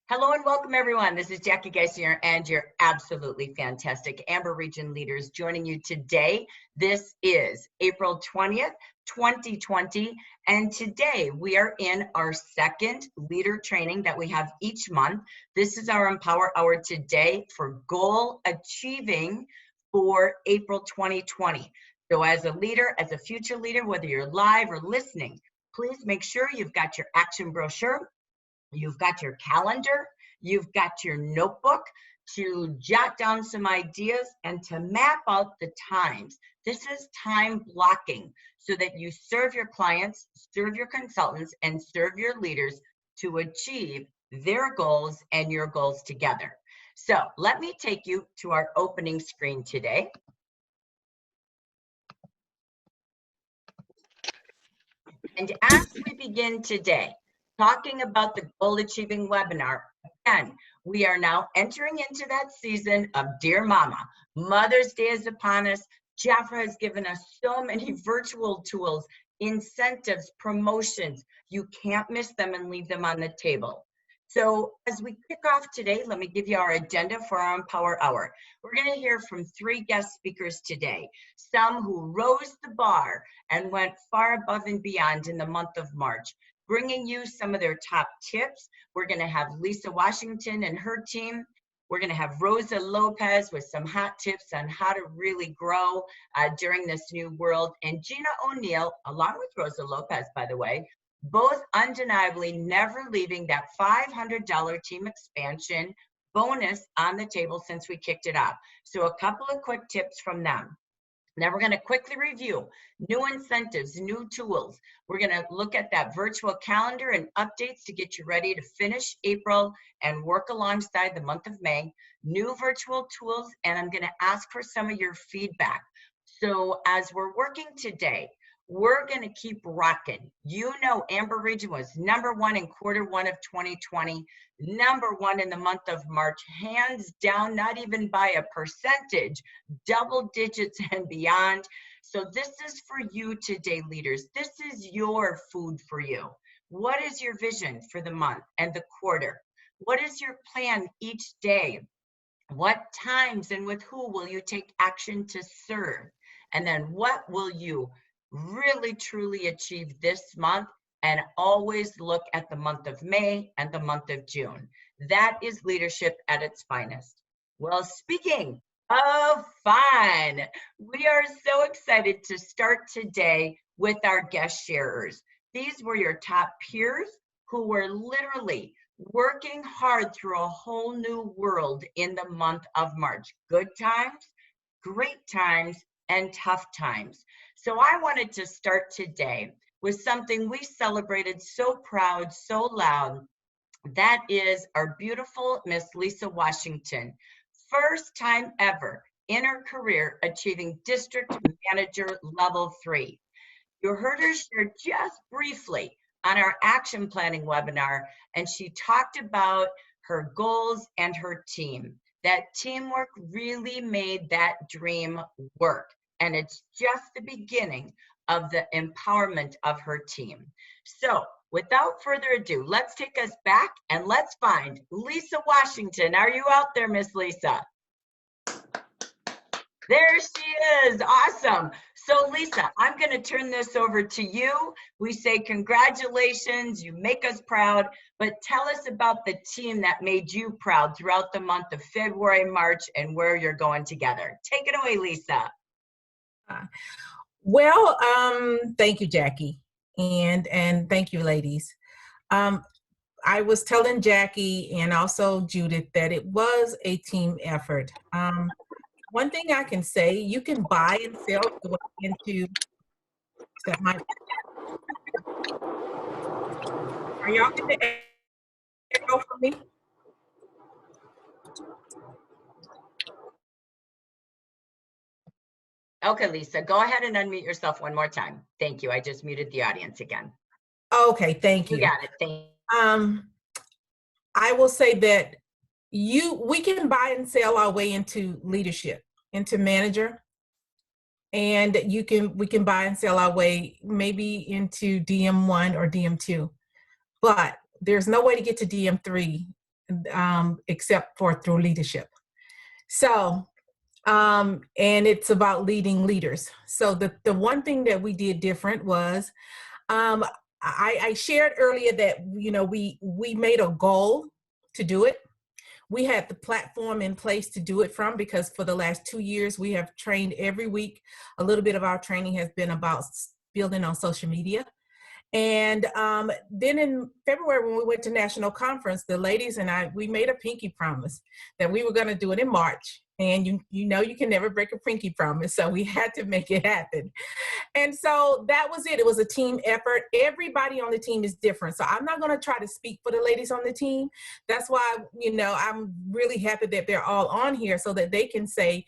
Hello and welcome everyone. This is Jackie Geisinger and you're absolutely fantastic Amber Region leaders joining you today. This is April 20th, 2020, and today we are in our second leader training that we have each month. This is our Empower Hour today for goal achieving for April 2020. So as a leader, as a future leader, whether you're live or listening, please make sure you've got your action brochure. You've got your calendar, you've got your notebook to jot down some ideas and to map out the times. This is time blocking so that you serve your clients, serve your consultants, and serve your leaders to achieve their goals and your goals together. So let me take you to our opening screen today. And as we begin today, talking about the goal achieving webinar, again, we are now entering into that season of Dear Mama. Mother's Day is upon us. Jafra has given us so many virtual tools, incentives, promotions. You can't miss them and leave them on the table. So as we kick off today, let me give you our agenda for our Empower Hour. We're going to hear from 3 guest speakers today, some who rose the bar and went far above and beyond in the month of March, bringing you some of their top tips. We're going to have Lisa Washington and her team. We're going to have Rosa Lopez with some hot tips on how to really grow during this new world. And Gina O'Neill, along with Rosa Lopez, by the way, both undeniably never leaving that $500 team expansion bonus on the table since we kicked it off. So a couple of quick tips from them. Now we're going to quickly review new incentives, new tools. We're going to look at that virtual calendar and updates to get you ready to finish April and work alongside the month of May. New virtual tools, and I'm going to ask for some of your feedback. So as we're working today, we're going to keep rocking. You know, Amber Region was #1 in Q1 of 2020, #1 in the month of March, hands down, not even by a percentage, double digits and beyond. So this is for you today, leaders. This is your food for you. What is your vision for the month and the quarter? What is your plan each day? What times and with who will you take action to serve? And then what will you really truly achieve this month? And always look at the month of May and the month of June. That is leadership at its finest. Well, speaking of fun, we are so excited to start today with our guest sharers. These were your top peers who were literally working hard through a whole new world in the month of March. Good times, great times, and tough times. So I wanted to start today with something we celebrated so proud, so loud. That is our beautiful Miss Lisa Washington. First time ever in her career achieving District Manager Level 3. You heard her share just briefly on our action planning webinar, and she talked about her goals and her team. That teamwork really made that dream work. And it's just the beginning of the empowerment of her team. So without further ado, let's take us back and let's find Lisa Washington. Are you out there, Miss Lisa? There she is. Awesome. So Lisa, I'm going to turn this over to you. We say congratulations. You make us proud. But tell us about the team that made you proud throughout the month of February, March, and where you're going together. Take it away, Lisa. Well, thank you, Jackie, and thank you, ladies. I was telling Jackie and also Judith that it was a team effort. One thing I can say, you can buy and sell into that might. Are y'all going to echo for me? Okay, Lisa, go ahead and unmute yourself one more time. Thank you. I just muted the audience again. Okay, thank you. You got it. Thank you. I will say that we can buy and sell our way into leadership, into manager, and we can buy and sell our way maybe into DM1 or DM2. But there's no way to get to DM3 except for through leadership. So, and it's about leading leaders. So the one thing that we did different was, I shared earlier that, we made a goal to do it. We had the platform in place to do it from, because for the last 2 years, we have trained every week. A little bit of our training has been about building on social media. And then in February, when we went to national conference, the ladies and I, we made a pinky promise that we were going to do it in March. And you can never break a pinky promise. So we had to make it happen. And so that was it. It was a team effort. Everybody on the team is different. So I'm not going to try to speak for the ladies on the team. That's why, I'm really happy that they're all on here so that they can say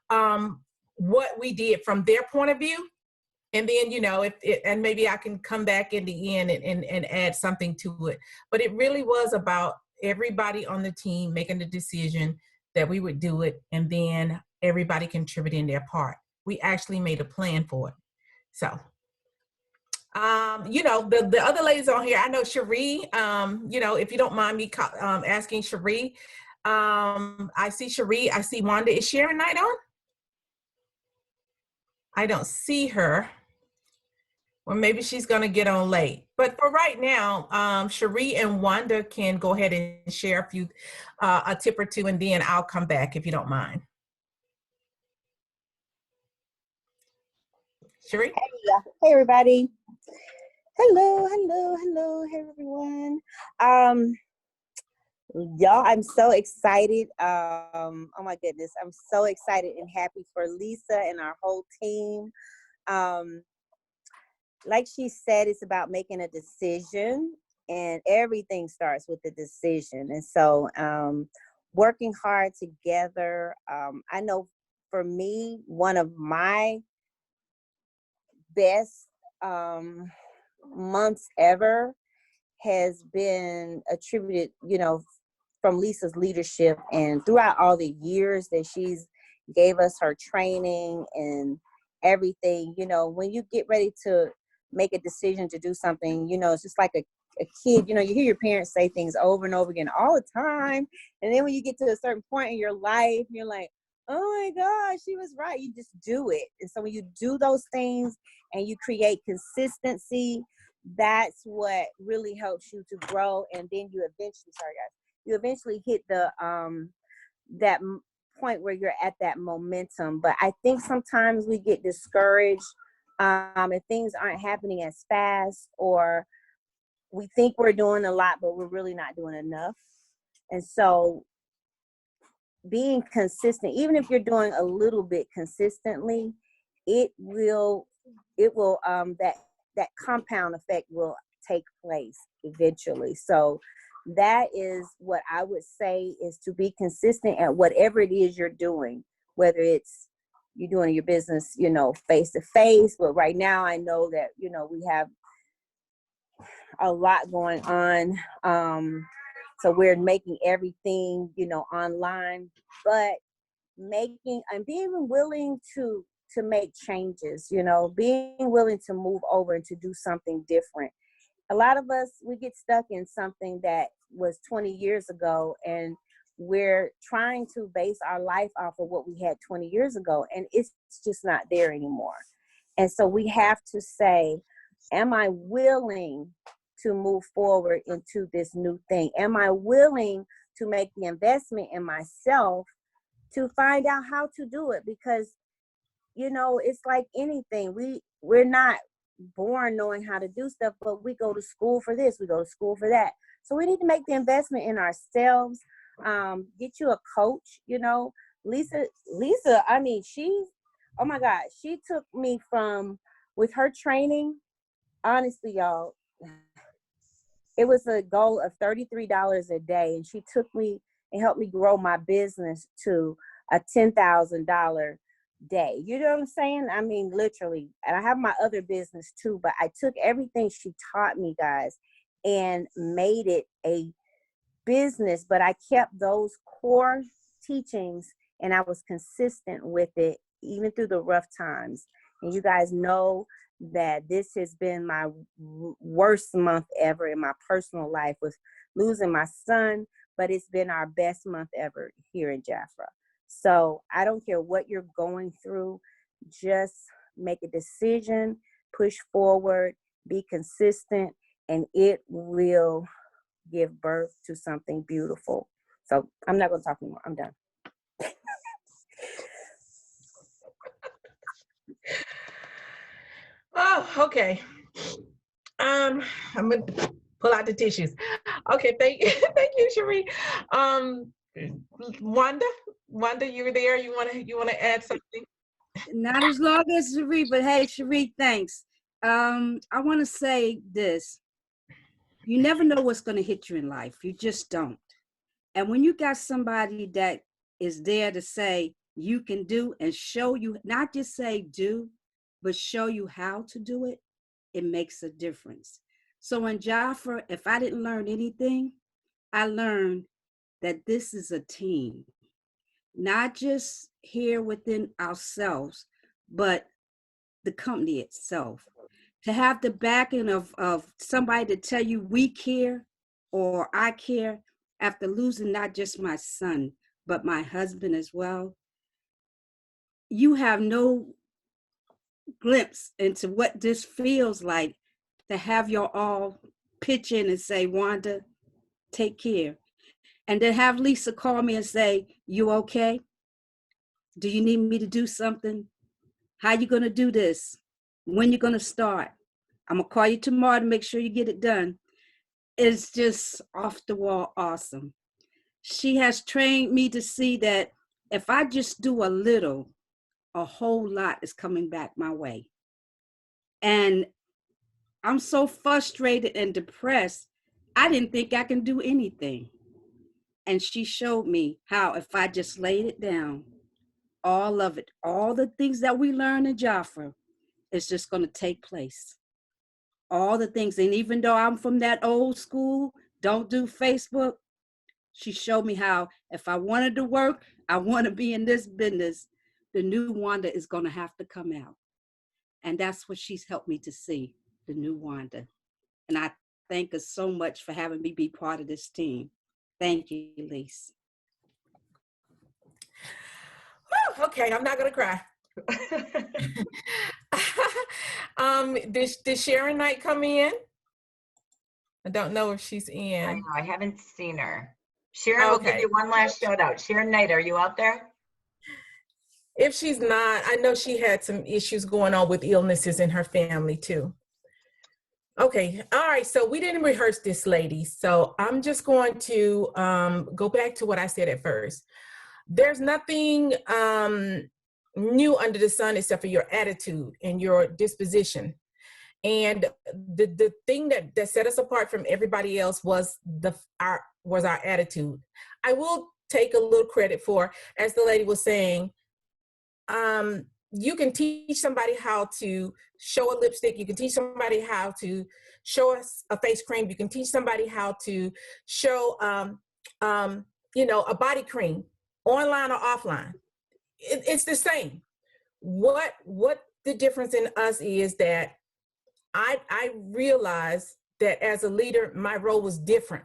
what we did from their point of view. And then, and maybe I can come back in the end and add something to it. But it really was about everybody on the team making the decision that we would do it, and then everybody contributing their part. We actually made a plan for it. So, the other ladies on here, I know Cherie, if you don't mind me asking Cherie, I see Cherie, I see Wanda. Is Sharon Knight on? I don't see her. Or maybe she's going to get on late. But for right now, Cherie and Wanda can go ahead and share a tip or two, and then I'll come back if you don't mind. Cherie? Hey, everybody. Hello, hey, everyone. Y'all, I'm so excited. Oh my goodness, I'm so excited and happy for Lisa and our whole team. Like she said, it's about making a decision, and everything starts with the decision. And so working hard together. I know for me, one of my best months ever has been attributed, from Lisa's leadership, and throughout all the years that she's gave us her training and everything. When you get ready to make a decision to do something, it's just like a kid. You hear your parents say things over and over again all the time, and then when you get to a certain point in your life, you're like, oh my gosh, she was right. You just do it. And so when you do those things and you create consistency, that's what really helps you to grow. And then you eventually hit the that point where you're at that momentum. But I think sometimes we get discouraged if things aren't happening as fast, or we think we're doing a lot, but we're really not doing enough. And so being consistent, even if you're doing a little bit consistently, that compound effect will take place eventually. So that is what I would say, is to be consistent at whatever it is you're doing, whether it's you're doing your business, face to face. But right now I know that, we have a lot going on. So we're making everything, online, but being willing to make changes, being willing to move over and to do something different. A lot of us, we get stuck in something that was 20 years ago, and we're trying to base our life off of what we had 20 years ago, and it's just not there anymore. And so we have to say, am I willing to move forward into this new thing? Am I willing to make the investment in myself to find out how to do it? Because, it's like anything. We're not born knowing how to do stuff, but we go to school for this, we go to school for that. So we need to make the investment in ourselves. Get you a coach. Lisa, I mean, oh my God, she took me with her training. Honestly, y'all, it was a goal of $33 a day, and she took me and helped me grow my business to a $10,000 day. You know what I'm saying? I mean, literally. And I have my other business too, but I took everything she taught me, guys, and made it a business. But I kept those core teachings, and I was consistent with it, even through the rough times. And you guys know that this has been my worst month ever in my personal life, with losing my son, but it's been our best month ever here in Jafra. So I don't care what you're going through, just make a decision, push forward, be consistent, and it will give birth to something beautiful. So I'm not going to talk anymore. I'm done. Oh, okay. I'm gonna pull out the tissues. Okay, thank thank you, Cherie. Wanda, you're there. You wanna add something? Not as long as Cherie, but hey, Cherie, thanks. I want to say this. You never know what's going to hit you in life. You just don't. And when you got somebody that is there to say you can do and show you, not just say do, but show you how to do it, it makes a difference. So in Jaffa, if I didn't learn anything, I learned that this is a team, not just here within ourselves, but the company itself. To have the backing of somebody to tell you we care or I care after losing not just my son, but my husband as well. You have no glimpse into what this feels like to have your all pitch in and say, Wanda, take care. And then have Lisa call me and say, you okay? Do you need me to do something? How you gonna do this? When you gonna start? I'm gonna call you tomorrow to make sure you get it done. It's just off the wall awesome. She has trained me to see that if I just do a little, a whole lot is coming back my way. And I'm so frustrated and depressed, I didn't think I can do anything. And she showed me how if I just laid it down, all of it, all the things that we learn in Jaffa is just going to take place. All the things. And even though I'm from that old school, don't do Facebook, she showed me how if I wanted to work, I want to be in this business, the new Wanda is going to have to come out. And that's what she's helped me to see, the new Wanda. And I thank her so much for having me be part of this team. Thank you, Lise. Okay, I'm not gonna cry. Did Sharon Knight come in? I don't know if she's I in. know, I haven't seen her. Sharon, we'll give Okay. you one last shout out. Sharon Knight, are you out there? If she's not, I know she had some issues going on with illnesses in her family too. Okay, all right, so we didn't rehearse this, ladies. So I'm just going to go back to what I said at first. There's nothing new under the sun except for your attitude and your disposition. And the thing that set us apart from everybody else was our attitude. I will take a little credit for, as the lady was saying, you can teach somebody how to show a lipstick. You can teach somebody how to show us a face cream. You can teach somebody how to show, a body cream, online or offline. It's the same. What the difference in us is that I realized that as a leader, my role was different.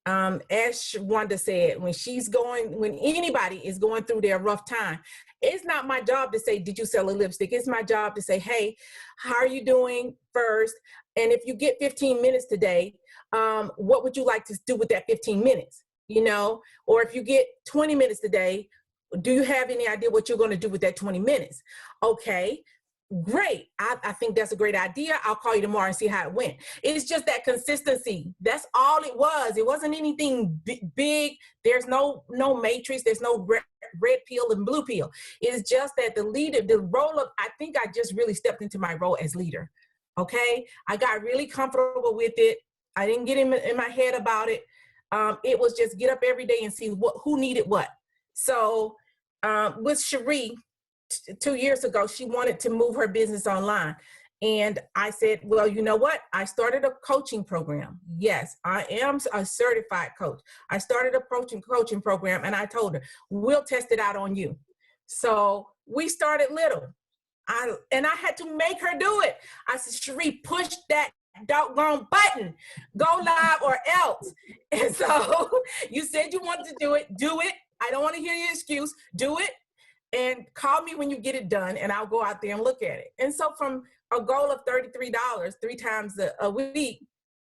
As Wanda said, when anybody is going through their rough time, it's not my job to say, did you sell a lipstick? It's my job to say, hey, how are you doing first? And if you get 15 minutes today, what would you like to do with that 15 minutes? Or if you get 20 minutes today, do you have any idea what you're going to do with that 20 minutes? Okay. Great. I think that's a great idea. I'll call you tomorrow and see how it went. It's just that consistency. That's all it was. It wasn't anything big. There's no matrix. There's no red pill and blue pill. It's just that the role of, I think I just really stepped into my role as leader. Okay. I got really comfortable with it. I didn't get in my head about it. It was just get up every day and see who needed what. So with Cherie, 2 years ago, she wanted to move her business online. And I said, well, you know what? I started a coaching program. Yes, I am a certified coach. I started a coaching program, and I told her, we'll test it out on you. So we started little. I had to make her do it. I said, Cherie, push that doggone button, go live or else. And so you said you wanted to do it. Do it. I don't want to hear your excuse. Do it. And call me when you get it done, and I'll go out there and look at it. And so from a goal of $33 3 times a week,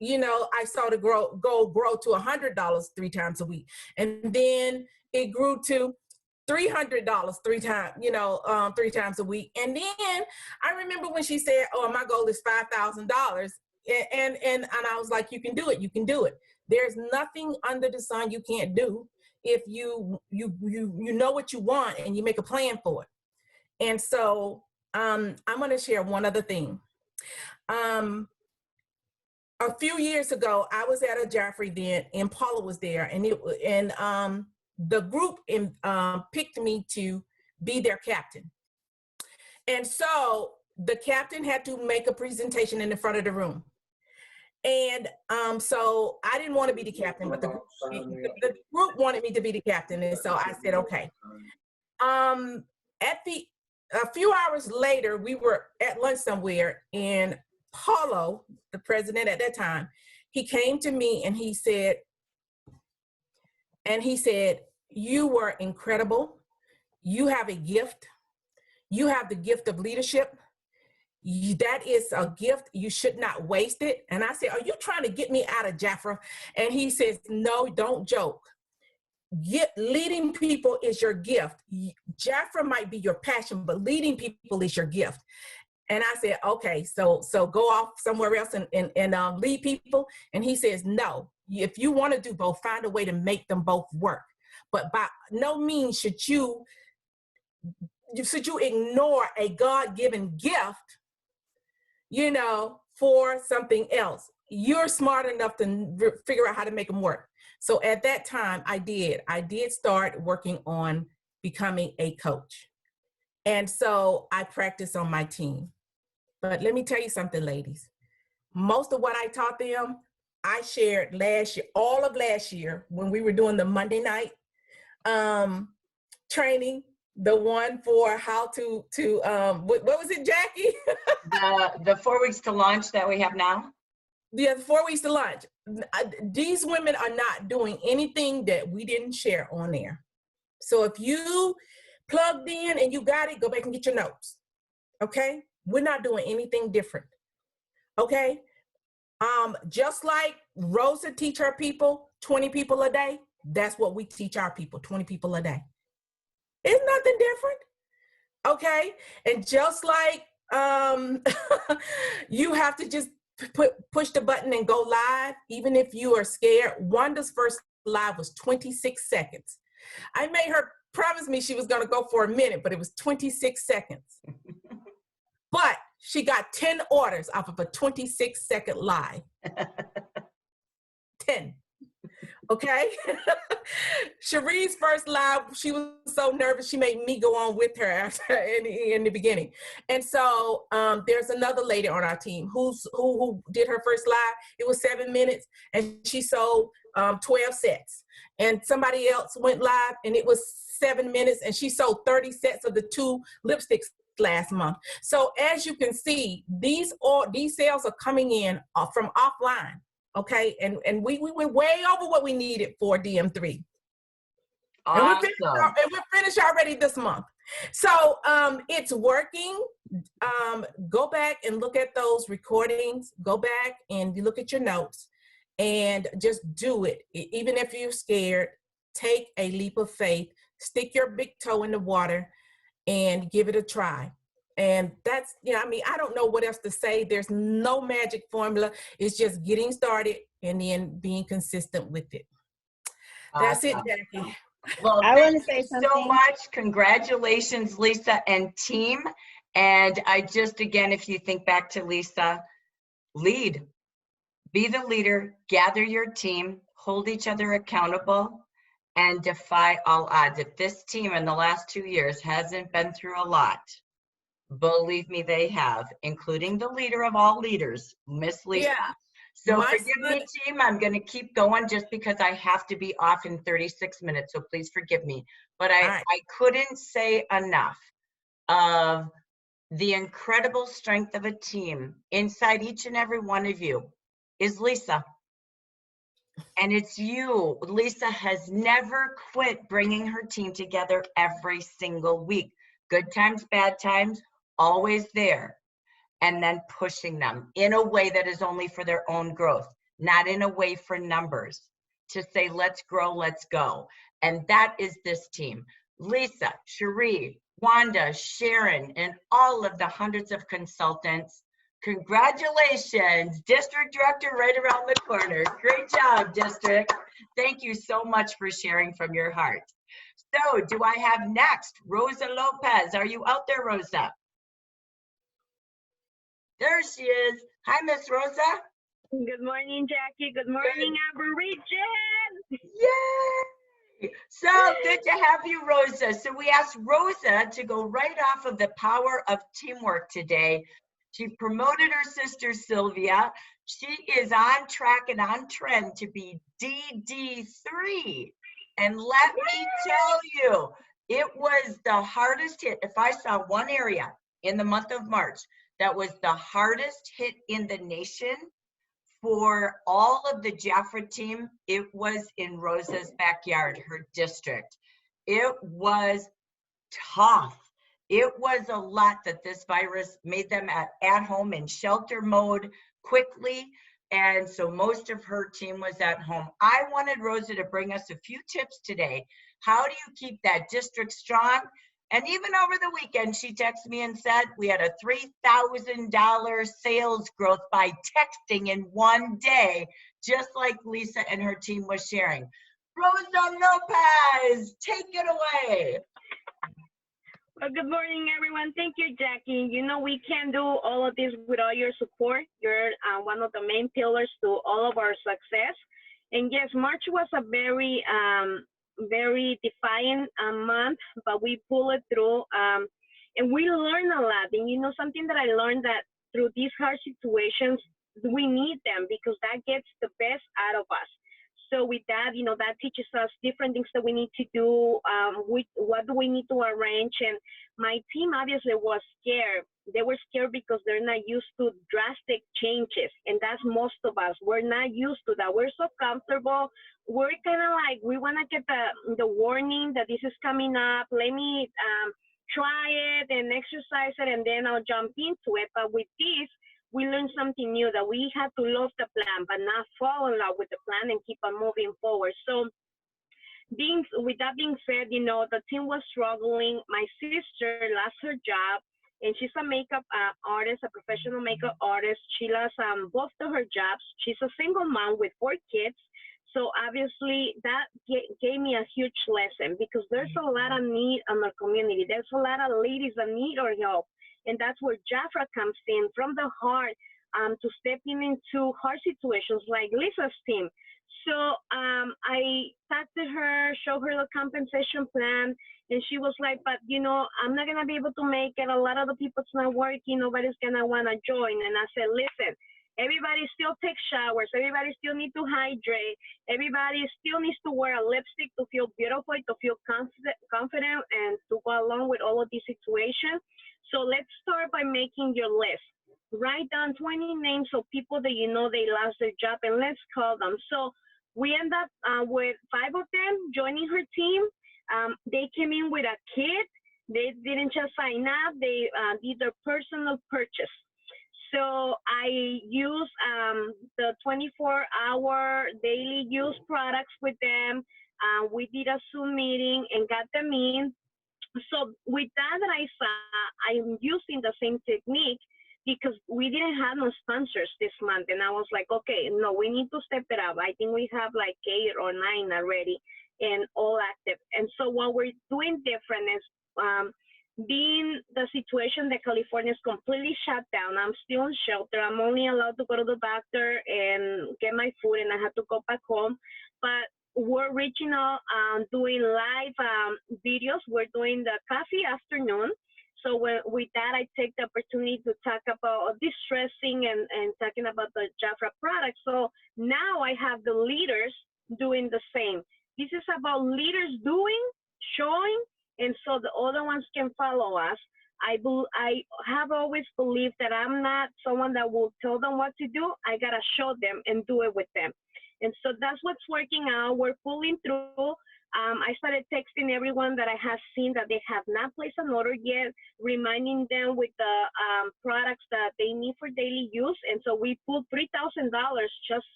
you know, I saw the goal grow to $100 3 times a week. And then it grew to $300 3 times, 3 times a week. And then I remember when she said, oh, my goal is $5,000. And I was like, you can do it. You can do it. There's nothing under the sun you can't do if you know what you want and you make a plan for it. And so I'm going to share one other thing. A few years ago, I was at a Jaffrey event and Paula was there, and the group picked me to be their captain. And so the captain had to make a presentation in the front of the room. And so I didn't want to be the captain, but the group wanted me to be the captain. And so I said, okay. A few hours later, we were at lunch somewhere, and Paulo, the president at that time, he came to me and he said, you were incredible. You have a gift. You have the gift of leadership. That is a gift. You should not waste it. And I said, are you trying to get me out of Jaffra? And he says, no, don't joke. Leading people is your gift. Jaffra might be your passion, but leading people is your gift. And I said, okay, so go off somewhere else and lead people. And he says, no, if you want to do both, find a way to make them both work. But by no means should you ignore a God-given gift, for something else. You're smart enough to figure out how to make them work. So at that time, I did start working on becoming a coach. And so I practiced on my team. But let me tell you something, ladies. Most of what I taught them, I shared all of last year when we were doing the Monday night training, the one for how to what was it, Jackie? The 4 weeks to launch that we have now? Yeah, 4 weeks to launch. These women are not doing anything that we didn't share on there. So if you plugged in and you got it, go back and get your notes. Okay? We're not doing anything different. Okay? Just like Rosa teach her people 20 people a day, that's what we teach our people, 20 people a day. It's nothing different. Okay? And just like you have to just push the button and go live, even if you are scared. Wanda's first live was 26 seconds. I made her promise me she was going to go for a minute, but it was 26 seconds. But she got 10 orders off of a 26-second live. 10. Okay? Cherie's first live, she was so nervous, she made me go on with her in the beginning. And so there's another lady on our team who did her first live. It was 7 minutes, and she sold 12 sets. And somebody else went live, and it was 7 minutes, and she sold 30 sets of the 2 lipsticks last month. So as you can see, these sales are coming in from offline. Okay, and we went way over what we needed for DM3. Awesome. And we're finished already this month. So it's working. Go back and look at those recordings. Go back and you look at your notes and just do it. Even if you're scared, take a leap of faith, stick your big toe in the water and give it a try. And that's, I don't know what else to say. There's no magic formula. It's just getting started and then being consistent with it. That's it, Jackie. Well, I want to say thank you so much. Congratulations, Lisa and team. And again, if you think back to Lisa, lead. Be the leader, gather your team, hold each other accountable, and defy all odds. If this team in the last 2 years hasn't been through a lot, believe me, they have, including the leader of all leaders, Miss Lisa. Yeah. So forgive me, team. I'm going to keep going just because I have to be off in 36 minutes. So please forgive me. But I couldn't say enough of the incredible strength of a team inside each and every one of you is Lisa. And it's you. Lisa has never quit bringing her team together every single week. Good times, bad times, always there. And then pushing them in a way that is only for their own growth, not in a way for numbers, to say, let's grow, let's go. And that is this team. Lisa, Cherie, Wanda, Sharon, and all of the hundreds of consultants. Congratulations, District Director right around the corner. Great job, District. Thank you so much for sharing from your heart. So do I have next, Rosa Lopez. Are you out there, Rosa? There she is. Hi, Miss Rosa. Good morning, Jackie. Good morning, Aboriginal. Yay! So good to have you, Rosa. So we asked Rosa to go right off of the power of teamwork today. She promoted her sister, Sylvia. She is on track and on trend to be DD3. And let me tell you, it was the hardest hit. If I saw one area in the month of March that was the hardest hit in the nation for all of the Jaffra team, it was in Rosa's backyard, her district. It was tough. It was a lot that this virus made them at home in shelter mode quickly. And so most of her team was at home. I wanted Rosa to bring us a few tips today. How do you keep that district strong? And even over the weekend, she texted me and said we had a $3,000 sales growth by texting in one day, just like Lisa and her team was sharing. Rosa Lopez, take it away. Well, good morning, everyone. Thank you, Jackie. You know, we can do all of this with all your support. You're one of the main pillars to all of our success. And yes, March was a very defiant month, but we pulled it through, and we learned a lot. And you know, something that I learned, that through these hard situations, we need them because that gets the best out of us. So with that, you know, that teaches us different things that we need to do. What do we need to arrange? And my team obviously was scared. They were scared because they're not used to drastic changes. And that's most of us. We're not used to that. We're so comfortable. We're kind of like, we want to get the warning that this is coming up. Let me try it and exercise it, and then I'll jump into it. But with this, we learned something new, that we have to love the plan, but not fall in love with the plan and keep on moving forward. So with that being said, you know, the team was struggling. My sister lost her job, and she's a makeup artist, a professional makeup artist. She lost both of her jobs. She's a single mom with 4 kids. So obviously that gave me a huge lesson, because there's a lot of need in our community. There's a lot of ladies that need our help. And that's where Jaffra comes in from the heart, to stepping into hard situations like Lisa's team. So I talked to her, showed her the compensation plan, and she was like, but you know, I'm not gonna be able to make it. A lot of the people's not working, nobody's gonna wanna join. And I said, listen, everybody still takes showers, everybody still needs to hydrate, everybody still needs to wear a lipstick to feel beautiful, to feel confident, and to go along with all of these situations. So let's start by making your list. Write down 20 names of people that you know they lost their job, and let's call them. So we end up with 5 of them joining her team. They came in with a kit. They didn't just sign up. They did their personal purchase. So I use the 24-hour daily use products with them. We did a Zoom meeting and got them in. So with that I saw, I'm using the same technique, because we didn't have no sponsors this month. And I was like, okay, no, we need to step it up. I think we have like 8 or 9 already and all active. And so what we're doing different is, being the situation that California is completely shut down, I'm still in shelter. I'm only allowed to go to the doctor and get my food, and I have to go back home. But we're reaching out, doing live videos. We're doing the coffee afternoon. So with that, I take the opportunity to talk about distressing and talking about the Jaffra product. So now I have the leaders doing the same. This is about leaders doing, showing, and so the other ones can follow us. I have always believed that I'm not someone that will tell them what to do. I gotta show them and do it with them. And so that's what's working out. We're pulling through. I started texting everyone that I have seen that they have not placed an order yet, reminding them with the products that they need for daily use. And so we pulled $3,000 just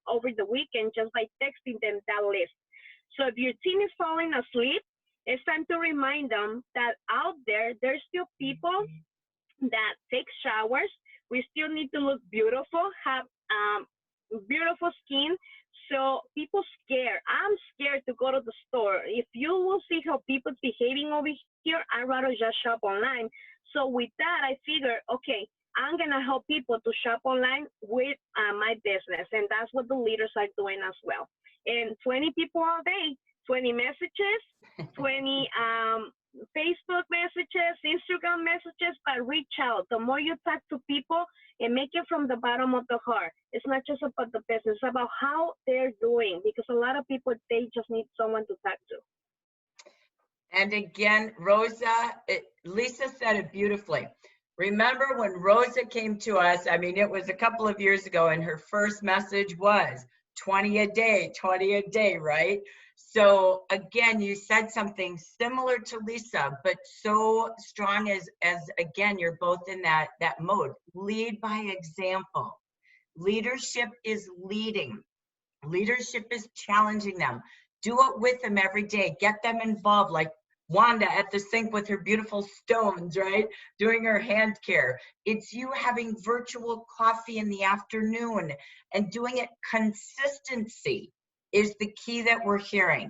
over the weekend just by texting them that list. So if your team is falling asleep, it's time to remind them that out there, there's still people that take showers. We still need to look beautiful, have beautiful skin. So people scared. I'm scared to go to the store. If you will see how people's behaving over here, I'd rather just shop online. So with that, I figure, okay, I'm gonna help people to shop online with my business, and that's what the leaders are doing as well. And 20 people all day, 20 messages, 20 Facebook messages, Instagram messages, but reach out. The more you talk to people and make it from the bottom of the heart, it's not just about the business, it's about how they're doing, because a lot of people, they just need someone to talk to. And again, Rosa, Lisa said it beautifully. Remember when Rosa came to us, I mean, it was a couple of years ago, and her first message was 20 a day, right? So again, you said something similar to Lisa, but so strong as again, you're both in that mode. Lead by example. Leadership is leading. Leadership is challenging them. Do it with them every day. Get them involved, like Wanda at the sink with her beautiful stones, right? Doing her hand care. It's you having virtual coffee in the afternoon and doing it. Consistency is the key that we're hearing.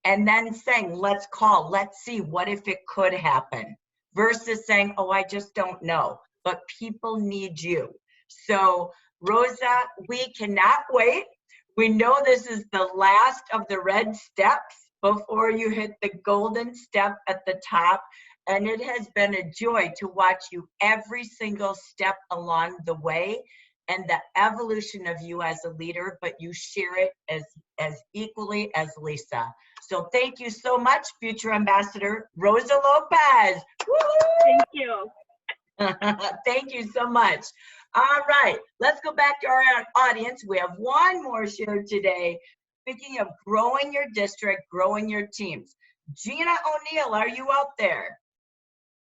And then saying, let's call, let's see, what if it could happen? Versus saying, oh, I just don't know. But people need you. So Rosa, we cannot wait. We know this is the last of the red steps before you hit the golden step at the top. And it has been a joy to watch you every single step along the way and the evolution of you as a leader, but you share it as equally as Lisa. So thank you so much, future ambassador Rosa Lopez. Woo-hoo! Thank you. Thank you so much. All right, let's go back to our audience. We have one more share today. Speaking of growing your district, growing your teams. Gina O'Neill, are you out there?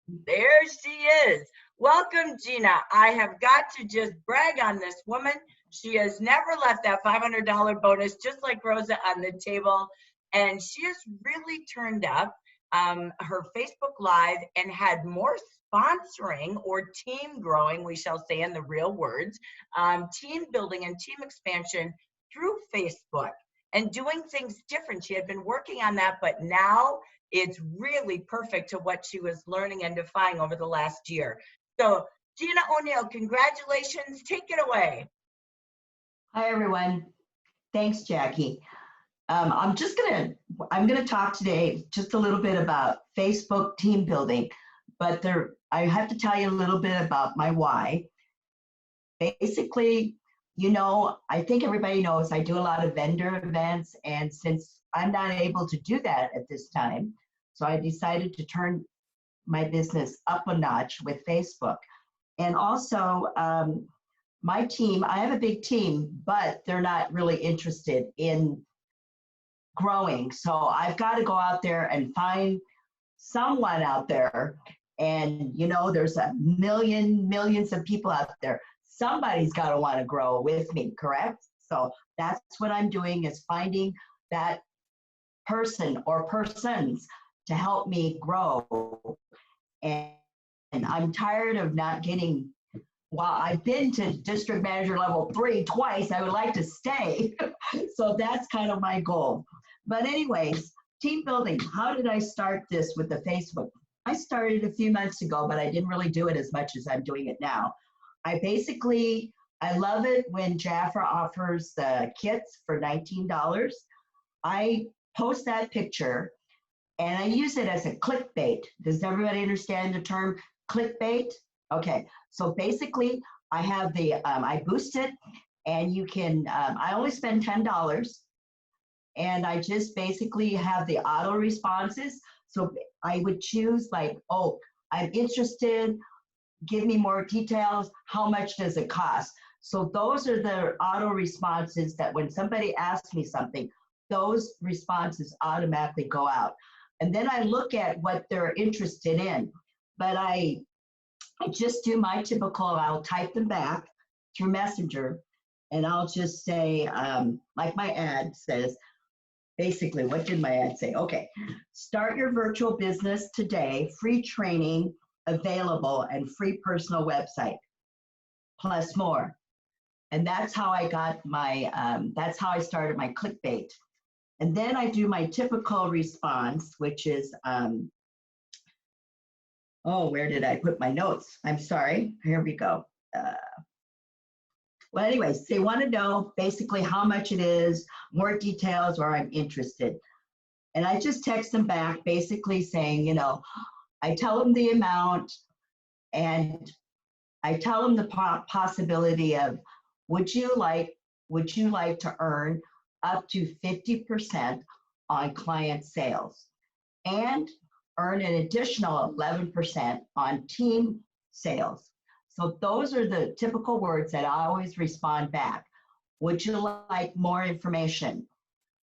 There she is. Welcome, Gina. I have got to just brag on this woman. She has never left that $500 bonus, just like Rosa, on the table. And she has really turned up her Facebook Live and had more sponsoring or team growing, we shall say in the real words, team building and team expansion through Facebook and doing things different. She had been working on that, but now it's really perfect to what she was learning and defying over the last year. So Gina O'Neill, congratulations. Take it away. Hi, everyone. Thanks, Jackie. I'm gonna talk today just a little bit about Facebook team building, but I have to tell you a little bit about my why. Basically, I think everybody knows I do a lot of vendor events, and since I'm not able to do that at this time, so I decided to turn my business up a notch with Facebook. And also, my team, I have a big team, but they're not really interested in growing. So I've got to go out there and find someone out there. And, there's millions of people out there. Somebody's got to want to grow with me, correct? So that's what I'm doing, is finding that person or persons to help me grow. And I'm tired of not getting, well, I've been to district manager level 3 twice. I would like to stay. So that's kind of my goal. But anyways, team building, how did I start this with the Facebook? I started a few months ago, but I didn't really do it as much as I'm doing it now. I love it when Jafra offers the kits for $19. I post that picture and I use it as a clickbait. Does everybody understand the term clickbait? Okay, so basically I have I boost it, and you can, I only spend $10, and I just basically have the auto responses. So I would choose like, oh, I'm interested, give me more details, how much does it cost? So those are the auto responses that when somebody asks me something, those responses automatically go out. And then I look at what they're interested in. But I just do my typical, I'll type them back through Messenger, and I'll just say, like my ad says, basically, what did my ad say? Okay, start your virtual business today, free training available and free personal website, plus more. And that's how I got my, that's how I started my clickbait. And then I do my typical response, which is, oh, where did I put my notes? I'm sorry. Here we go. Well, anyways, they want to know basically how much it is, more details, or I'm interested. And I just text them back basically saying, you know, I tell them the amount and I tell them the possibility of, would you like to earn up to 50% on client sales and earn an additional 11% on team sales? So those are the typical words that I always respond back. Would you like more information?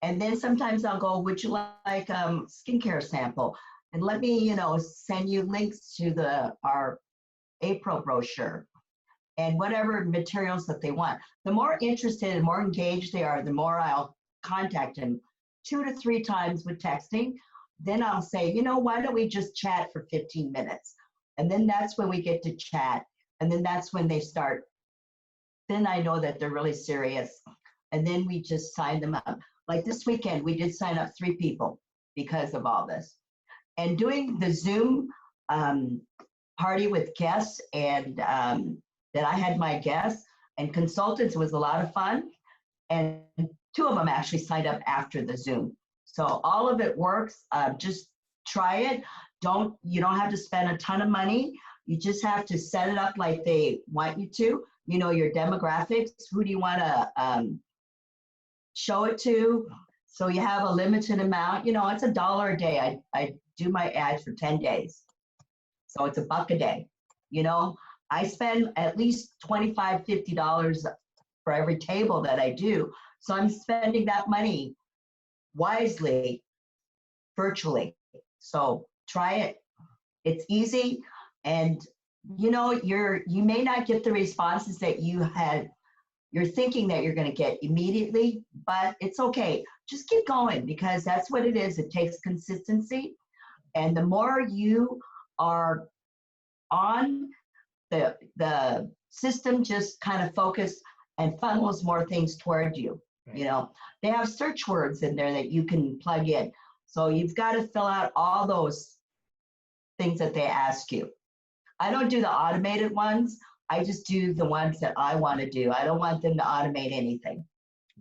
And then sometimes I'll go, would you like skincare sample? And let me, you know, send you links to our April brochure and whatever materials that they want. The more interested and more engaged they are, the more I'll contact them 2 to 3 times with texting. Then I'll say, you know, why don't we just chat for 15 minutes? And then that's when we get to chat. And then that's when they start. Then I know that they're really serious. And then we just sign them up. Like this weekend, we did sign up 3 people because of all this. And doing the Zoom party with guests and that I had my guests and consultants was a lot of fun. And 2 of them actually signed up after the Zoom. So all of it works. Just try it. You don't have to spend a ton of money. You just have to set it up like they want you to. You know, your demographics, who do you want to show it to? So you have a limited amount. You know, it's $1 a day. I do my ads for 10 days. So it's $1 a day. You know, I spend at least $25, $50 for every table that I do. So I'm spending that money wisely, virtually. So try it. It's easy. And you know, you may not get the responses that you're thinking that you're going to get immediately, but it's okay. Just keep going because that's what it is. It takes consistency. And the more you are on, the system just kind of focus and funnels more things toward you. Right. You know, they have search words in there that you can plug in. So you've got to fill out all those things that they ask you. I don't do the automated ones. I just do the ones that I want to do. I don't want them to automate anything.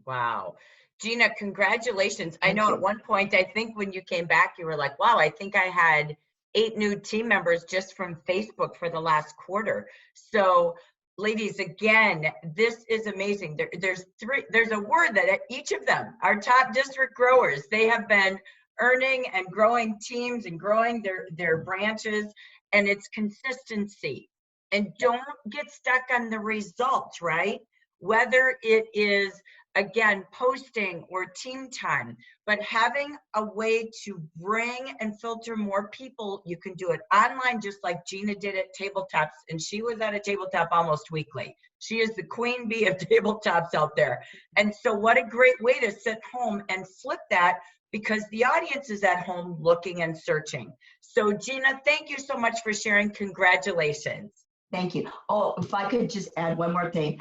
Wow. Gina, congratulations. I know at one point, I think when you came back, you were like, wow, I think I had 8 new team members just from Facebook for the last quarter. So ladies, again, this is amazing. There's a word that each of them, our top district growers, they have been earning and growing teams and growing their branches, and it's consistency. And don't get stuck on the results, right? Whether it is, again, posting or team time, but having a way to bring and filter more people. You can do it online, just like Gina did at tabletops, and she was at a tabletop almost weekly. She is the queen bee of tabletops out there. And so what a great way to sit home and flip that, because the audience is at home looking and searching. So Gina, thank you so much for sharing. Congratulations. Thank you. Oh, if I could just add one more thing.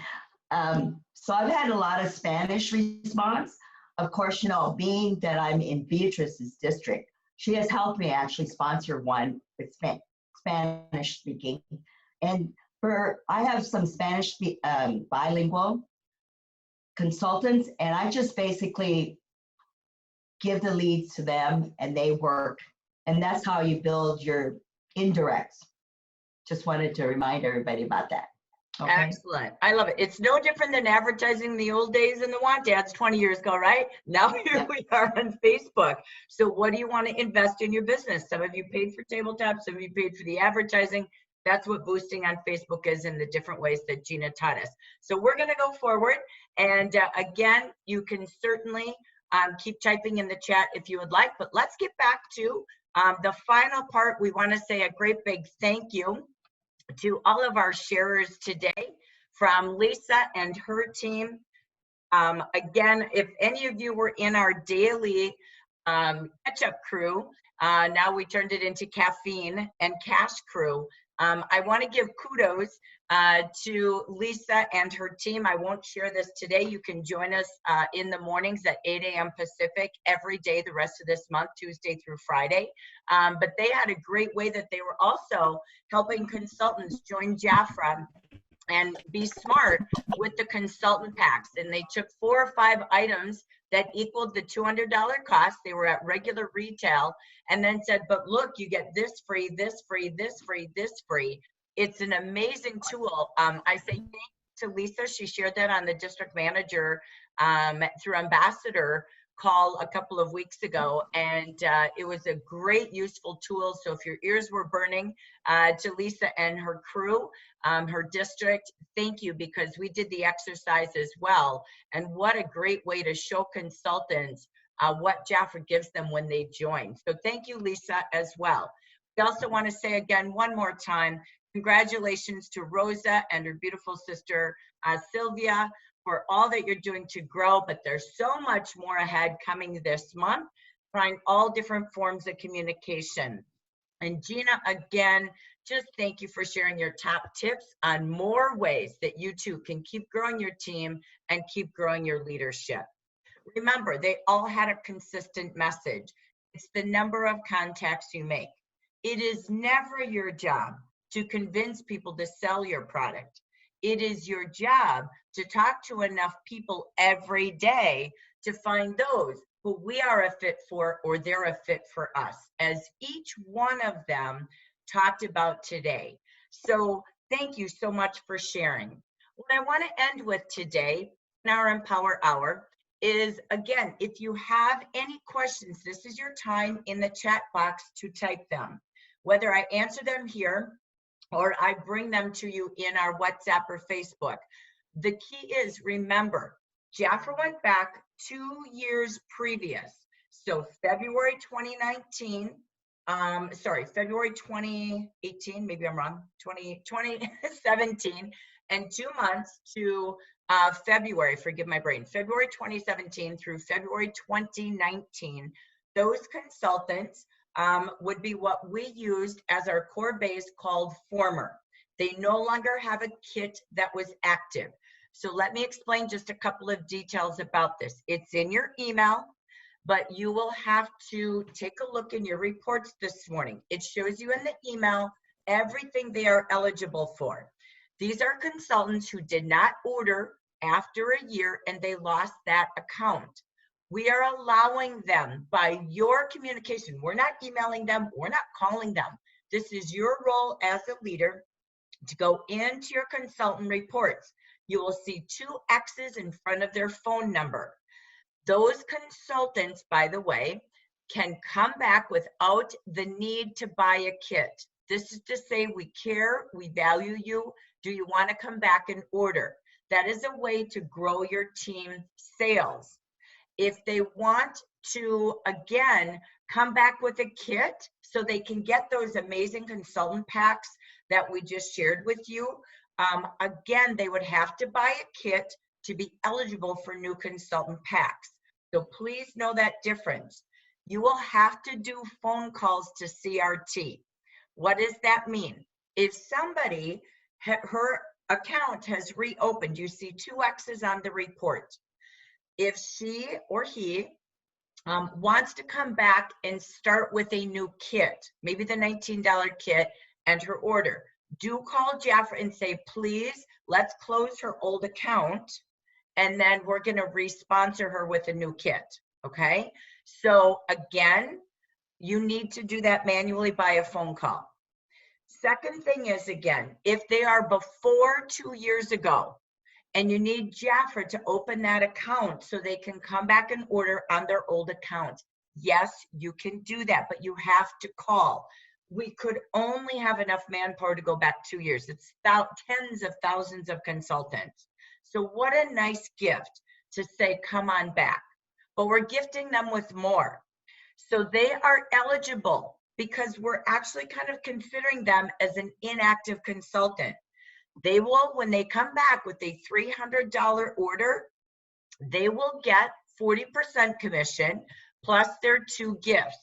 So I've had a lot of Spanish response. Of course, you know, being that I'm in Beatrice's district, she has helped me actually sponsor one with Spanish speaking. And I have some Spanish bilingual consultants, and I just basically give the leads to them and they work. And that's how you build your indirects. Just wanted to remind everybody about that. Okay. Excellent. I love it. It's no different than advertising in the old days in the want ads 20 years ago, right? Now here we are on Facebook. So what do you want to invest in your business? Some of you paid for tabletops, some of you paid for the advertising. That's what boosting on Facebook is in the different ways that Gina taught us. So we're going to go forward. And again, you can certainly keep typing in the chat if you would like. But let's get back to the final part. We want to say a great big thank you to all of our sharers today, from Lisa and her team. Again, if any of you were in our daily catch-up crew, now we turned it into caffeine and cash crew. I want to give kudos to Lisa and her team. I won't share this today. You can join us in the mornings at 8 a.m. Pacific every day the rest of this month, Tuesday through Friday. But they had a great way that they were also helping consultants join Jafra and be smart with the consultant packs. And they took 4 or 5 items that equaled the $200 cost. They were at regular retail, and then said, but look, you get this free, this free, this free, this free. It's an amazing tool. I say thank you to Lisa. She shared that on the district manager through Ambassador call a couple of weeks ago, and it was a great useful tool. So if your ears were burning, to Lisa and her crew, her district, thank you, because we did the exercise as well. And what a great way to show consultants what Jafra gives them when they join. So thank you, Lisa, as well. We also want to say again one more time, congratulations to Rosa and her beautiful sister Sylvia for all that you're doing to grow, but there's so much more ahead coming this month, trying all different forms of communication. And Gina, again, just thank you for sharing your top tips on more ways that you too can keep growing your team and keep growing your leadership. Remember, they all had a consistent message. It's the number of contacts you make. It is never your job to convince people to sell your product. It is your job to talk to enough people every day to find those who we are a fit for or they're a fit for us, as each one of them talked about today. So thank you so much for sharing. What I want to end with today in our Empower Hour is, again, if you have any questions, this is your time in the chat box to type them. Whether I answer them here or I bring them to you in our WhatsApp or Facebook. The key is, remember, Jafra went back 2 years previous. So February 2019, February 2018, maybe I'm wrong, 2017, and 2 months to February, forgive my brain, February 2017 through February 2019, those consultants would be what we used as our core base called Former. They no longer have a kit that was active. So let me explain just a couple of details about this. It's in your email, but you will have to take a look in your reports this morning. It shows you in the email everything they are eligible for. These are consultants who did not order after a year and they lost that account. We are allowing them by your communication. We're not emailing them. We're not calling them. This is your role as a leader to go into your consultant reports. You will see 2 X's in front of their phone number. Those consultants, by the way, can come back without the need to buy a kit. This is to say, we care, we value you. Do you want to come back and order? That is a way to grow your team sales. If they want to, again, come back with a kit so they can get those amazing consultant packs that we just shared with you, again, they would have to buy a kit to be eligible for new consultant packs. So please know that difference. You will have to do phone calls to CRT. What does that mean? If somebody, her account has reopened, you see 2 X's on the report. If she or he wants to come back and start with a new kit, maybe the $19 kit, and her order, do call Jafra and say, please, let's close her old account, and then we're going to re-sponsor her with a new kit, okay? So again, you need to do that manually by a phone call. Second thing is, again, if they are before 2 years ago, and you need Jafra to open that account so they can come back and order on their old account. Yes, you can do that, but you have to call. we could only have enough manpower to go back 2 years. It's about tens of thousands of consultants. So what a nice gift to say, come on back. But we're gifting them with more. So they are eligible because we're actually kind of considering them as an inactive consultant. They will, when they come back with a $300 order, they will get 40% commission plus their 2 gifts.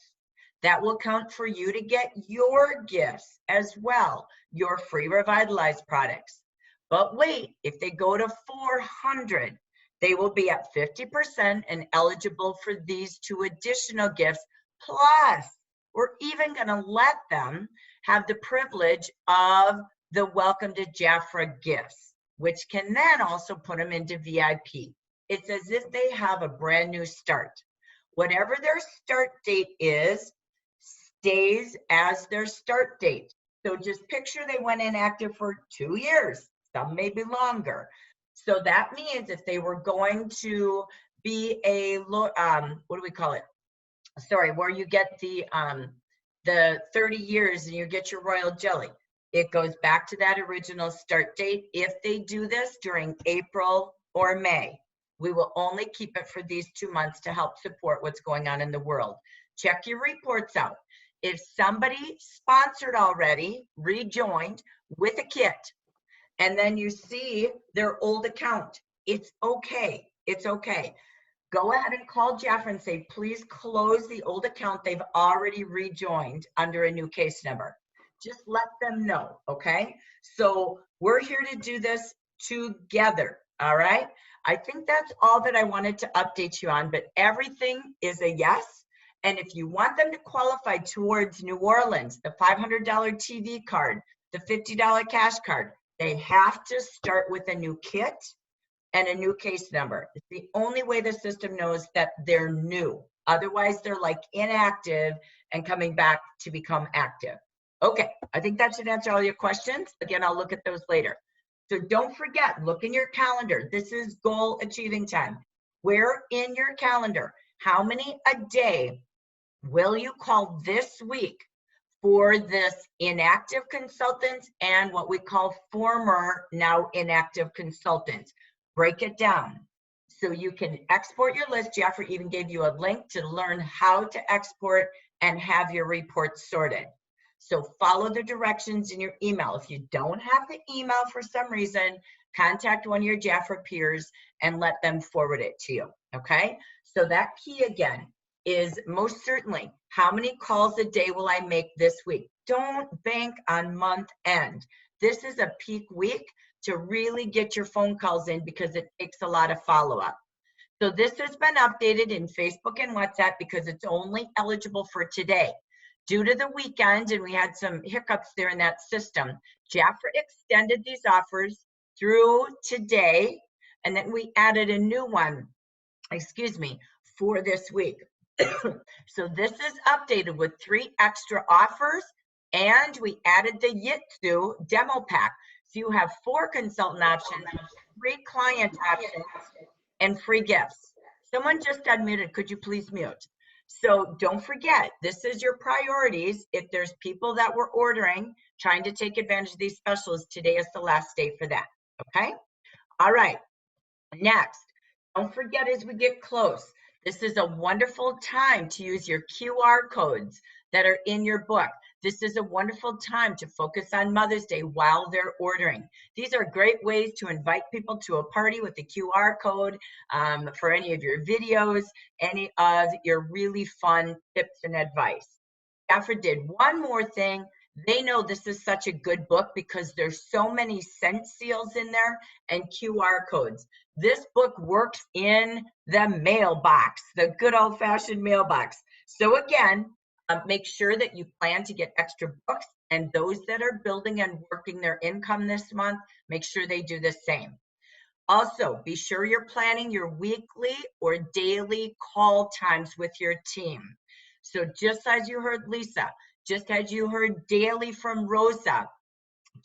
That will count for you to get your gifts as well, your free revitalized products. But wait, if they go to 400, they will be at 50% and eligible for these 2 additional gifts. Plus, we're even going to let them have the privilege of the Welcome to Jafra gifts, which can then also put them into VIP. It's as if they have a brand new start. Whatever their start date is, stays as their start date. So just picture they went inactive for 2 years, some may be longer. So that means if they were going to be a, what do we call it? Sorry, where you get the 30 years and you get your royal jelly. It goes back to that original start date. If they do this during April or May, we will only keep it for these 2 months to help support what's going on in the world. Check your reports out. If somebody sponsored already, rejoined with a kit, and then you see their old account, it's okay. It's okay. Go ahead and call Jafra and say, please close the old account they've already rejoined under a new case number. Just let them know, okay? So we're here to do this together, all right? I think that's all that I wanted to update you on, but everything is a yes. And if you want them to qualify towards New Orleans, the $500 TV card, the $50 cash card, they have to start with a new kit and a new case number. It's the only way the system knows that they're new. Otherwise, they're like inactive and coming back to become active. Okay, I think that should answer all your questions. Again, I'll look at those later. So don't forget, look in your calendar. This is goal achieving time. Where in your calendar, how many a day will you call this week for this inactive consultants and what we call former now inactive consultants? Break it down so you can export your list. Jafra even gave you a link to learn how to export and have your reports sorted. So follow the directions in your email. If you don't have the email for some reason, contact one of your Jafra peers and let them forward it to you, okay? So that key again is most certainly, how many calls a day will I make this week? Don't bank on month end. This is a peak week to really get your phone calls in because it takes a lot of follow-up. So this has been updated in Facebook and WhatsApp because it's only eligible for today. Due to the weekend, and we had some hiccups there in that system, Jafra extended these offers through today, and then we added a new one, for this week. So this is updated with 3 extra offers, and we added the Yitsu demo pack. So you have 4 consultant options, 3 client options, and free gifts. Someone just unmuted. Could you please mute? So don't forget, this is your priorities. If there's people that were ordering, trying to take advantage of these specials, today is the last day for that, okay? All right, next, don't forget as we get close, this is a wonderful time to use your QR codes that are in your book. This is a wonderful time to focus on Mother's Day while they're ordering. These are great ways to invite people to a party with the QR code for any of your videos, any of your really fun tips and advice. Jafra did one more thing. They know this is such a good book because there's so many scent seals in there and QR codes. This book works in the mailbox, the good old-fashioned mailbox. So again, make sure that you plan to get extra books, and those that are building and working their income this month, make sure they do the same. Also, be sure you're planning your weekly or daily call times with your team. So just as you heard Lisa, just as you heard daily from Rosa,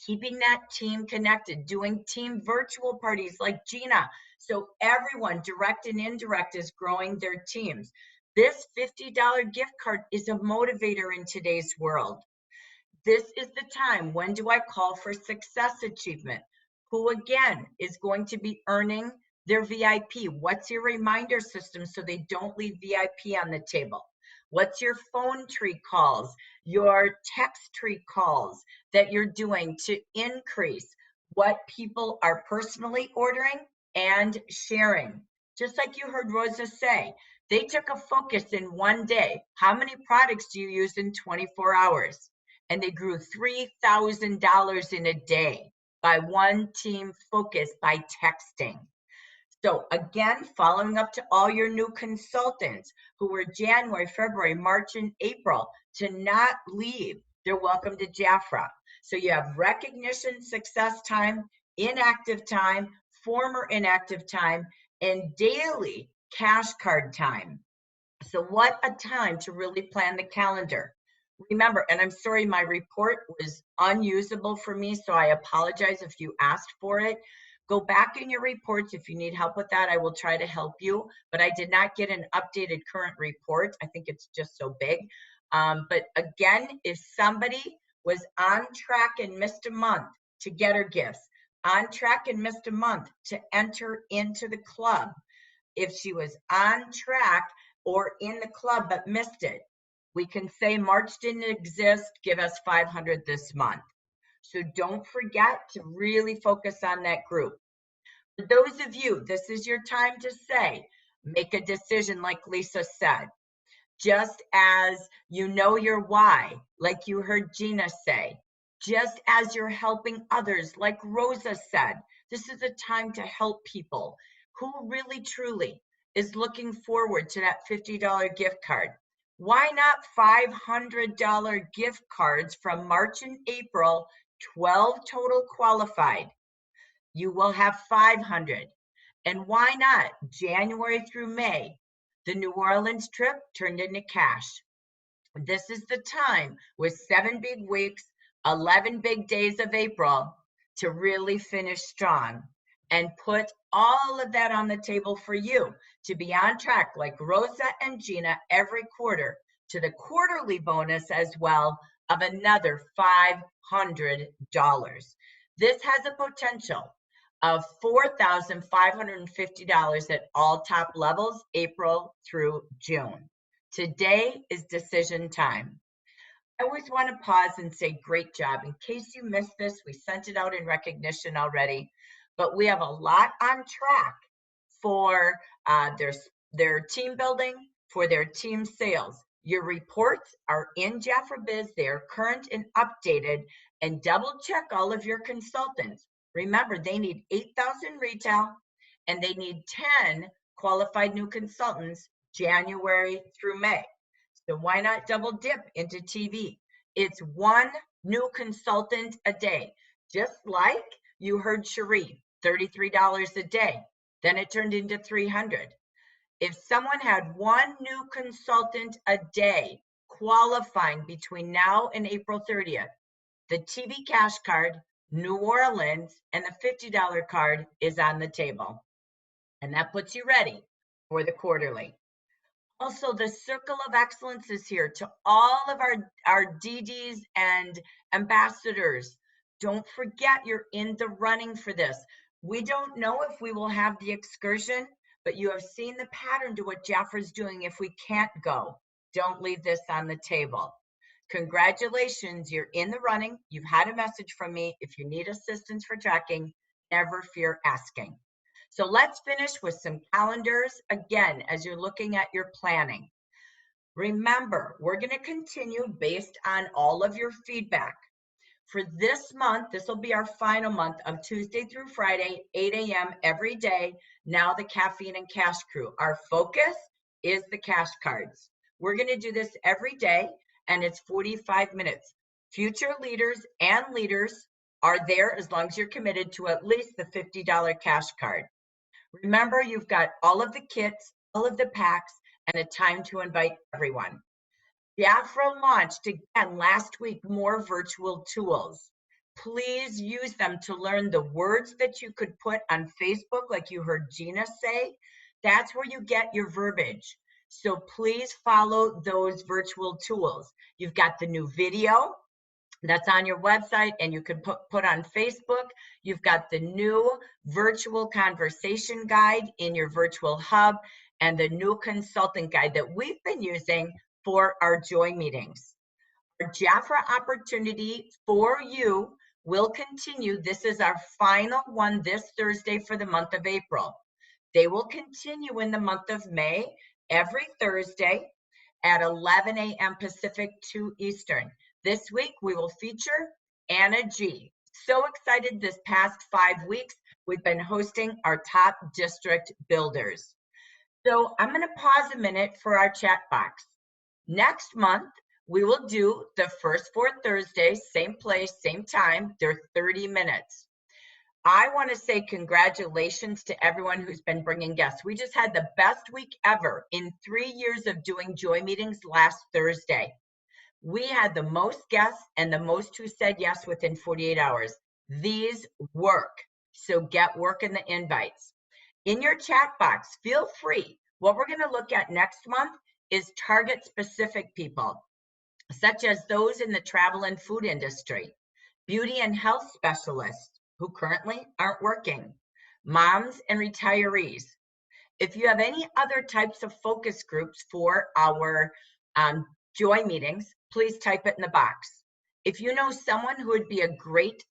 keeping that team connected, doing team virtual parties like Gina, so everyone, direct and indirect, is growing their teams. This $50 gift card is a motivator in today's world. This is the time. When do I call for success achievement? Who again is going to be earning their VIP? What's your reminder system so they don't leave VIP on the table? What's your phone tree calls, your text tree calls that you're doing to increase what people are personally ordering and sharing? Just like you heard Rosa say, they took a focus in one day. How many products do you use in 24 hours? And they grew $3,000 in a day by one team focus by texting. So again, following up to all your new consultants who were January, February, March, and April to not leave. They're welcome to Jafra. So you have recognition, success time, inactive time, former inactive time, and daily cash card time. So what a time to really plan the calendar. Remember, and I'm sorry, my report was unusable for me, so I apologize if you asked for it. Go back in your reports. If you need help with that, I will try to help you, but I did not get an updated current report. I think it's just so big. But again, if somebody was on track and missed a month to get her gifts, on track and missed a month to enter into the club, if she was on track or in the club but missed it, we can say March didn't exist, give us 500 this month. So don't forget to really focus on that group. For those of you, this is your time to say, make a decision like Lisa said. Just as you know your why, like you heard Gina say, just as you're helping others, like Rosa said, this is a time to help people who really, truly is looking forward to that $50 gift card. Why not $500 gift cards from March and April, 12 total qualified? You will have 500. And why not January through May? The New Orleans trip turned into cash. This is the time with 7 big weeks, 11 big days of April to really finish strong and put all of that on the table for you to be on track like Rosa and Gina every quarter to the quarterly bonus as well of another $500. This has a potential of $4,550 at all top levels, April through June. Today is decision time. I always want to pause and say great job. In case you missed this, we sent it out in recognition already, but we have a lot on track for their team building, for their team sales. Your reports are in Jafra Biz. They are current and updated, and double check all of your consultants. Remember, they need 8,000 retail and they need 10 qualified new consultants January through May. So why not double dip into TV? It's one new consultant a day. Just like you heard Cherie, $33 a day. Then it turned into 300. If someone had one new consultant a day qualifying between now and April 30th, the TV cash card, New Orleans, and the $50 card is on the table. And that puts you ready for the quarterly. Also, the Circle of Excellence is here to all of our DDs and ambassadors. Don't forget you're in the running for this. We don't know if we will have the excursion, but you have seen the pattern to what Jafra's doing if we can't go. Don't leave this on the table. Congratulations, you're in the running. You've had a message from me. If you need assistance for tracking, never fear asking. So let's finish with some calendars again as you're looking at your planning. Remember, we're going to continue based on all of your feedback. For this month, this will be our final month of Tuesday through Friday, 8 a.m. every day. Now the Caffeine and Cash Crew. Our focus is the cash cards. We're going to do this every day, and it's 45 minutes. Future leaders and leaders are there as long as you're committed to at least the $50 cash card. Remember, you've got all of the kits, all of the packs, and a time to invite everyone. Jafra launched again last week more virtual tools. Please use them to learn the words that you could put on Facebook, like you heard Gina say. That's where you get your verbiage. So please follow those virtual tools. You've got the new video. That's on your website, and you can put on Facebook. You've got the new virtual conversation guide in your virtual hub and the new consultant guide that we've been using for our joy meetings. Our Jafra opportunity for you will continue. This is our final one this Thursday for the month of April. They will continue in the month of May every Thursday at 11 a.m. Pacific, 2 Eastern. This week, we will feature Anna G. So excited this past 5 weeks, we've been hosting our top district builders. So I'm going to pause a minute for our chat box. Next month, we will do the first 4 Thursdays, same place, same time. They're 30 minutes. I want to say congratulations to everyone who's been bringing guests. We just had the best week ever in 3 years of doing joy meetings last Thursday. We had the most guests and the most who said yes within 48 hours. These work. So get working the invites. In your chat box, feel free. What we're going to look at next month is target specific people, such as those in the travel and food industry, beauty and health specialists who currently aren't working, moms and retirees. If you have any other types of focus groups for our joy meetings, please type it in the box. If you know someone who would be a great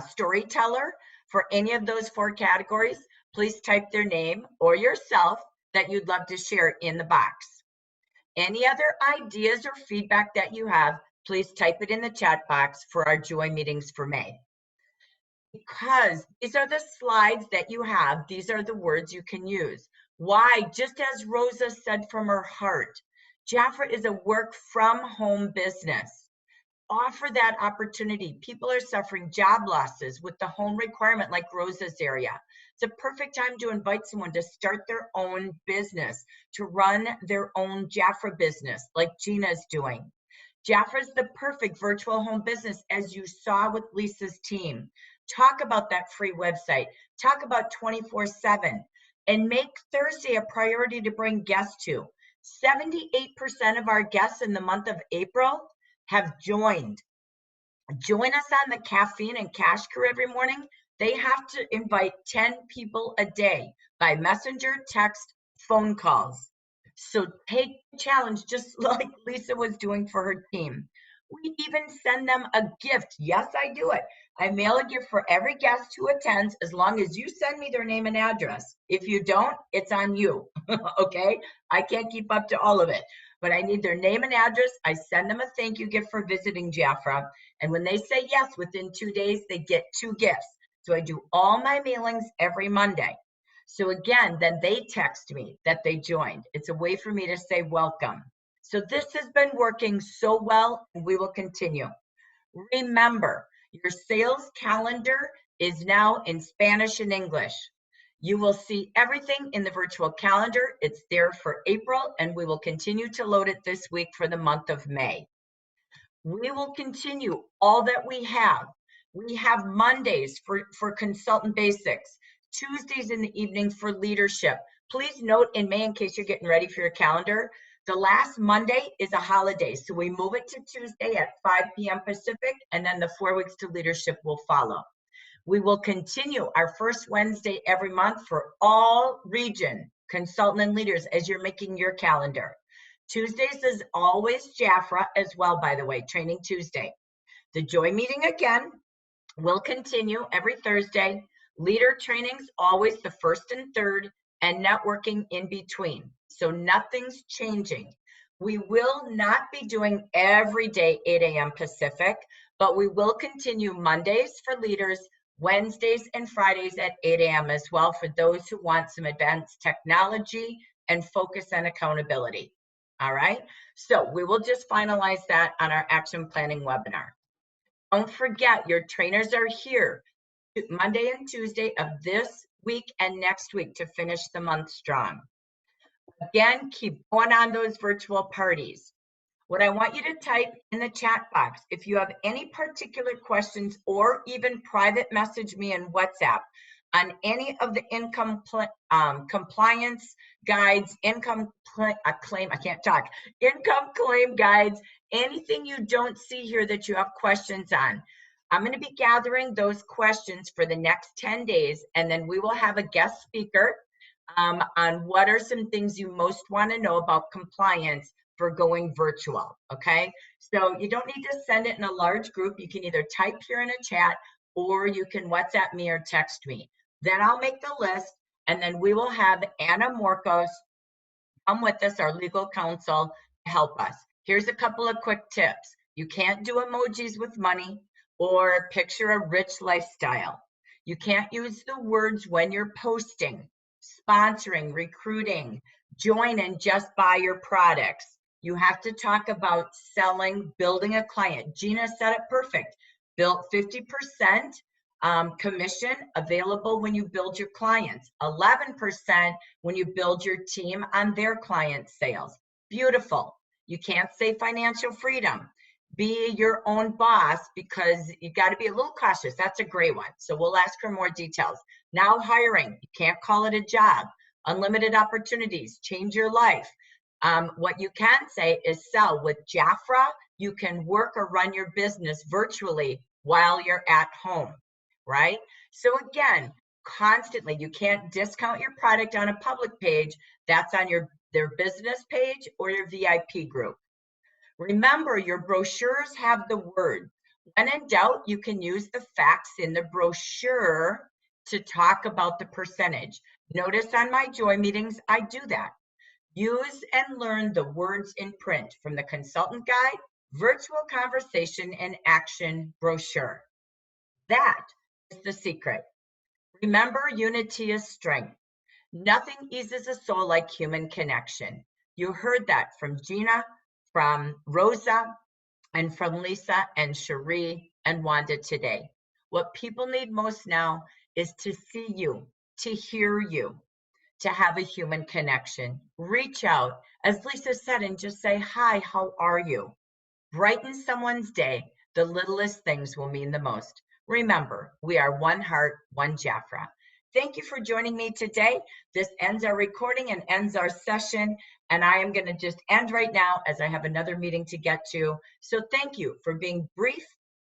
storyteller for any of those 4 categories, please type their name or yourself that you'd love to share in the box. Any other ideas or feedback that you have, please type it in the chat box for our joy meetings for May. Because these are the slides that you have, these are the words you can use. Why? Just as Rosa said from her heart, Jafra is a work from home business. Offer that opportunity. People are suffering job losses with the home requirement like Rosa's area. It's a perfect time to invite someone to start their own business, to run their own Jafra business like Gina's doing. Jafra is the perfect virtual home business, as you saw with Lisa's team. Talk about that free website. Talk about 24/7 and make Thursday a priority to bring guests to. 78% of our guests in the month of April have joined. Join us on the caffeine and cash crew every morning. They have to invite 10 people a day by messenger, text, phone calls. So take the challenge, just like Lisa was doing for her team. We even send them a gift. Yes, I do it. I mail a gift for every guest who attends, as long as you send me their name and address. If you don't, it's on you. Okay? I can't keep up to all of it, but I need their name and address. I send them a thank you gift for visiting Jafra. And when they say yes, within 2 days, they get 2 gifts. So I do all my mailings every Monday. So again, then they text me that they joined. It's a way for me to say welcome. So this has been working so well, and we will continue. Remember, your sales calendar is now in Spanish and English. You will see everything in the virtual calendar. It's there for April, and we will continue to load it this week for the month of May. We will continue all that we have. We have Mondays for consultant basics, Tuesdays in the evening for leadership. Please note in May, in case you're getting ready for your calendar, the last Monday is a holiday. So we move it to Tuesday at 5 p.m. Pacific, and then the 4 weeks to leadership will follow. We will continue our first Wednesday every month for all region consultant and leaders as you're making your calendar. Tuesdays is always Jafra as well, by the way, Training Tuesday. The Joy meeting again will continue every Thursday. Leader trainings always the first and third, and networking in between. So nothing's changing. We will not be doing every day 8 a.m. Pacific, but we will continue Mondays for leaders, Wednesdays and Fridays at 8 a.m. as well for those who want some advanced technology and focus on accountability. All right, so we will just finalize that on our action planning webinar. Don't forget, your trainers are here Monday and Tuesday of this week and next week to finish the month strong. Again, keep going on those virtual parties. What I want you to type in the chat box, if you have any particular questions or even private message me in WhatsApp, on any of the income compliance guides, income claim, I can't talk, income claim guides, anything you don't see here that you have questions on. I'm going to be gathering those questions for the next 10 days, and then we will have a guest speaker on what are some things you most want to know about compliance for going virtual, okay? So you don't need to send it in a large group. You can either type here in a chat, or you can WhatsApp me or text me. Then I'll make the list, and then we will have Anna Morcos come with us, our legal counsel, to help us. Here's a couple of quick tips. You can't do emojis with money or picture a rich lifestyle. You can't use the words when you're posting, sponsoring, recruiting, join and just buy your products. You have to talk about selling, building a client. Gina said it perfect. Built 50% commission available when you build your clients, 11% when you build your team on their client sales. Beautiful. You can't say financial freedom. Be your own boss, because you got to be a little cautious. That's a great one. So we'll ask for more details. Now hiring, you can't call it a job. Unlimited opportunities, change your life. What you can say is sell. With Jafra, you can work or run your business virtually while you're at home, right? So again, constantly, you can't discount your product on a public page. That's on their business page or your VIP group. Remember, your brochures have the word. When in doubt, you can use the facts in the brochure to talk about the percentage. Notice on my Joy meetings, I do that. Use and learn the words in print from the consultant guide, virtual conversation, and action brochure. That is the secret. Remember, unity is strength. Nothing eases a soul like human connection. You heard that from Gina, from Rosa, and from Lisa and Cherie and Wanda today. What people need most now is to see you, to hear you, to have a human connection. Reach out, as Lisa said, and just say, hi, how are you? Brighten someone's day. The littlest things will mean the most. Remember, we are one heart, one Jafra. Thank you for joining me today. This ends our recording and ends our session. And I am going to just end right now, as I have another meeting to get to. So thank you for being brief,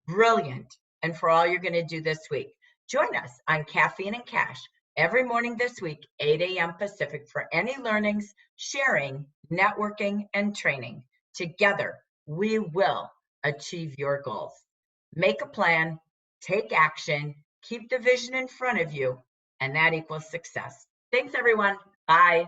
brilliant, and for all you're going to do this week. Join us on Caffeine and Cash every morning this week, 8 a.m. Pacific, for any learnings, sharing, networking, and training. Together, we will achieve your goals. Make a plan, take action, keep the vision in front of you, and that equals success. Thanks, everyone. Bye.